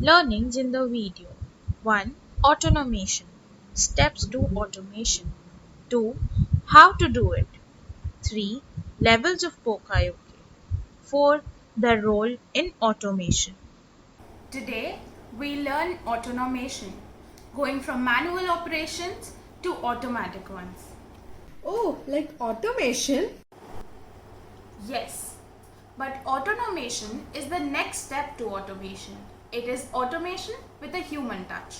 Learnings in the video. 1. Automation. Steps to automation. 2. How to do it. 3. Levels of Pokayoke. 4. The role in automation. Today, we learn automation, going from manual operations to automatic ones. Oh, like automation? Yes, but automation is the next step to automation. It is automation with a human touch.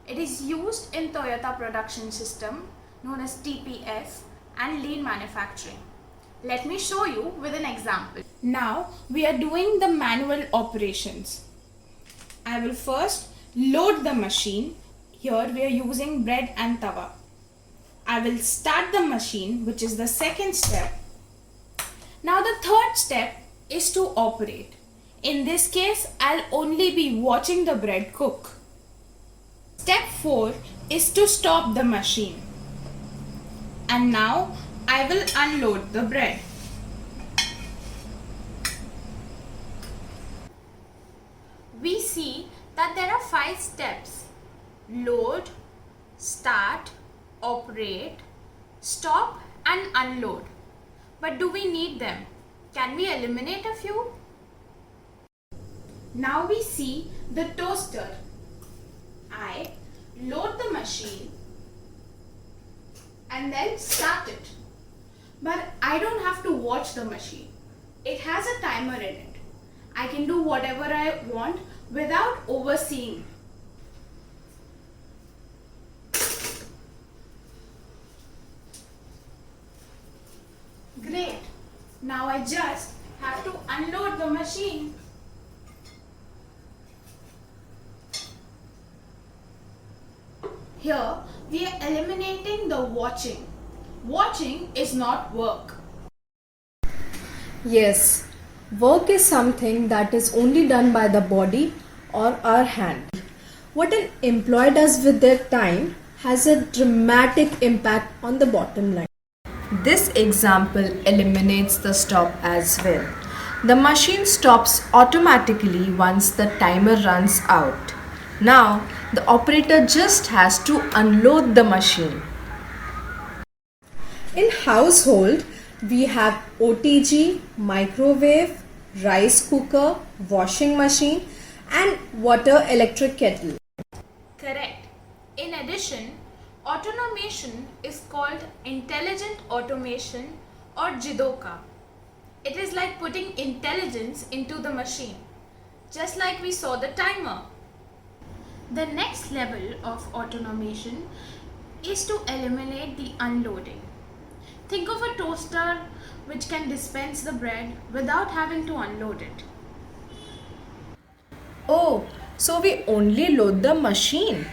It is used in Toyota production system known as TPS and lean manufacturing. Let me show you with an example. Now we are doing the manual operations. I will first load the machine. Here we are using bread and tawa. I will start the machine, which is the second step. Now the third step is to operate. In this case, I'll only be watching the bread cook. Step 4 is to stop the machine. And now I will unload the bread. We see that there are 5 steps: load, start, operate, stop and unload. But do we need them? Can we eliminate a few? Now we see the toaster. I load the machine and then start it. But I don't have to watch the machine. It has a timer in it. I can do whatever I want without overseeing. Great. Now I just have to unload the machine. Here we are eliminating the watching. Watching is not work. Yes, work is something that is only done by the body or our hand. What an employee does with their time has a dramatic impact on the bottom line. This example eliminates the stop as well. The machine stops automatically once the timer runs out. Now, the operator just has to unload the machine. In household, we have OTG, microwave, rice cooker, washing machine and water electric kettle. Correct. In addition, automation is called intelligent automation or JIDOKA. It is like putting intelligence into the machine, just like we saw the timer. The next level of automation is to eliminate the unloading. Think of a toaster which can dispense the bread without having to unload it. Oh, so we only load the machine.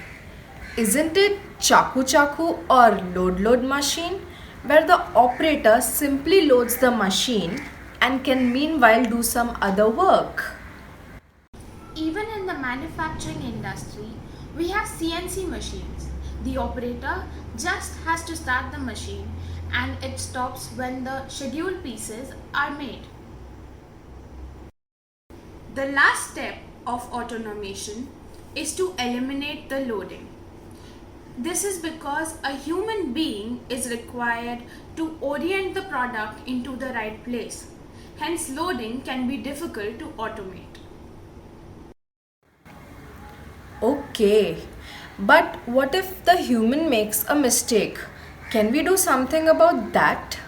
Isn't it chaku chaku or load machine where the operator simply loads the machine and can meanwhile do some other work? Even in the manufacturing industry, we have CNC machines. The operator just has to start the machine and it stops when the scheduled pieces are made. The last step of automation is to eliminate the loading. This is because a human being is required to orient the product into the right place. Hence, loading can be difficult to automate. Okay, but what if the human makes a mistake? Can we do something about that?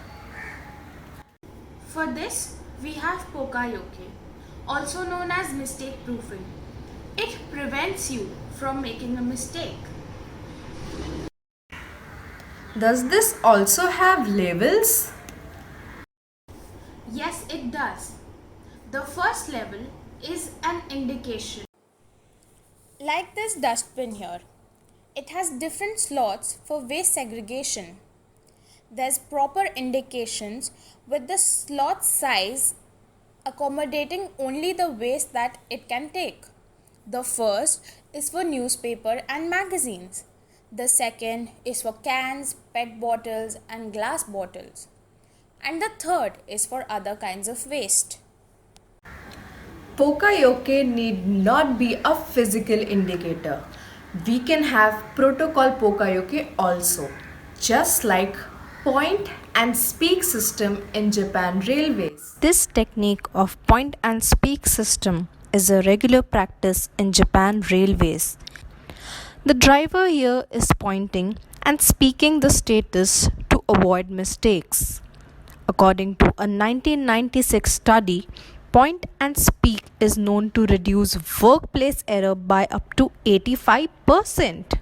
For this, we have Pokayoke, also known as mistake proofing. It prevents you from making a mistake. Does this also have levels? Yes, it does. The first level is an indication. Like this dustbin here, it has different slots for waste segregation. There's proper indications with the slot size accommodating only the waste that it can take. The first is for newspaper and magazines. The second is for cans, PET bottles and glass bottles. And the third is for other kinds of waste. Pokayoke need not be a physical indicator. We can have protocol Pokayoke also, just like point and speak system in Japan Railways. This technique of point and speak system is a regular practice in Japan Railways. The driver here is pointing and speaking the status to avoid mistakes. According to a 1996 study, point and speak is known to reduce workplace error by up to 85%.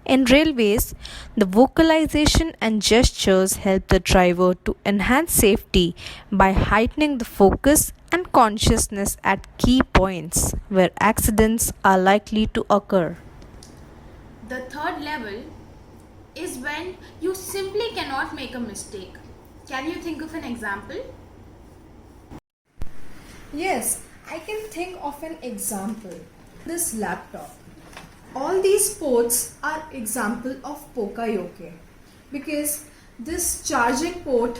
In railways, the vocalization and gestures help the driver to enhance safety by heightening the focus and consciousness at key points where accidents are likely to occur. The third level is when you simply cannot make a mistake. Can you think of an example? Yes, I can think of an example. This laptop. All these ports are example of Pokayoke because this charging port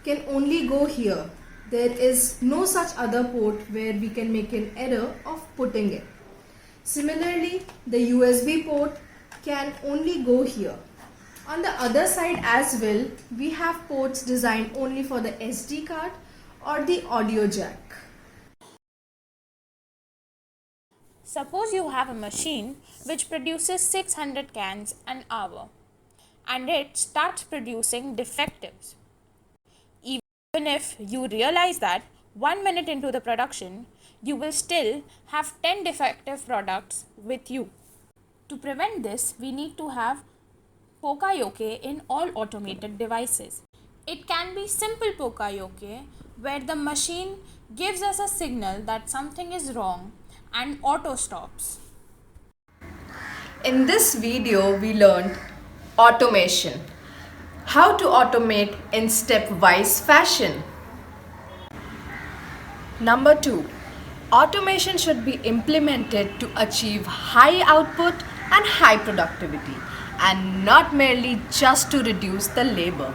can only go here. There is no such other port where we can make an error of putting it. Similarly, the USB port can only go here. On the other side as well, we have ports designed only for the SD card or the audio jack. Suppose you have a machine which produces 600 cans an hour and it starts producing defectives. Even if you realize that 1 minute into the production, you will still have 10 defective products with you. To prevent this, we need to have Pokayoke in all automated devices. It can be simple Pokayoke where the machine gives us a signal that something is wrong and auto stops. In this video, we learned automation. How to automate in stepwise fashion. Number 2. Automation should be implemented to achieve high output and high productivity and not merely just to reduce the labor.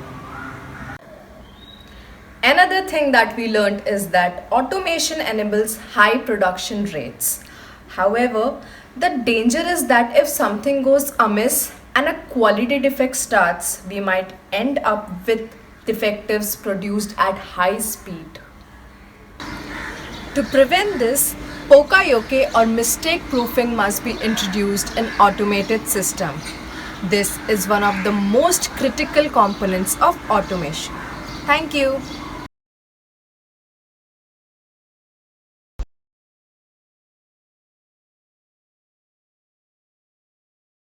Another thing that we learned is that automation enables high production rates. However, the danger is that if something goes amiss and a quality defect starts, we might end up with defectives produced at high speed. To prevent this, Pokayoke or mistake proofing must be introduced in automated system. This is one of the most critical components of automation. Thank you.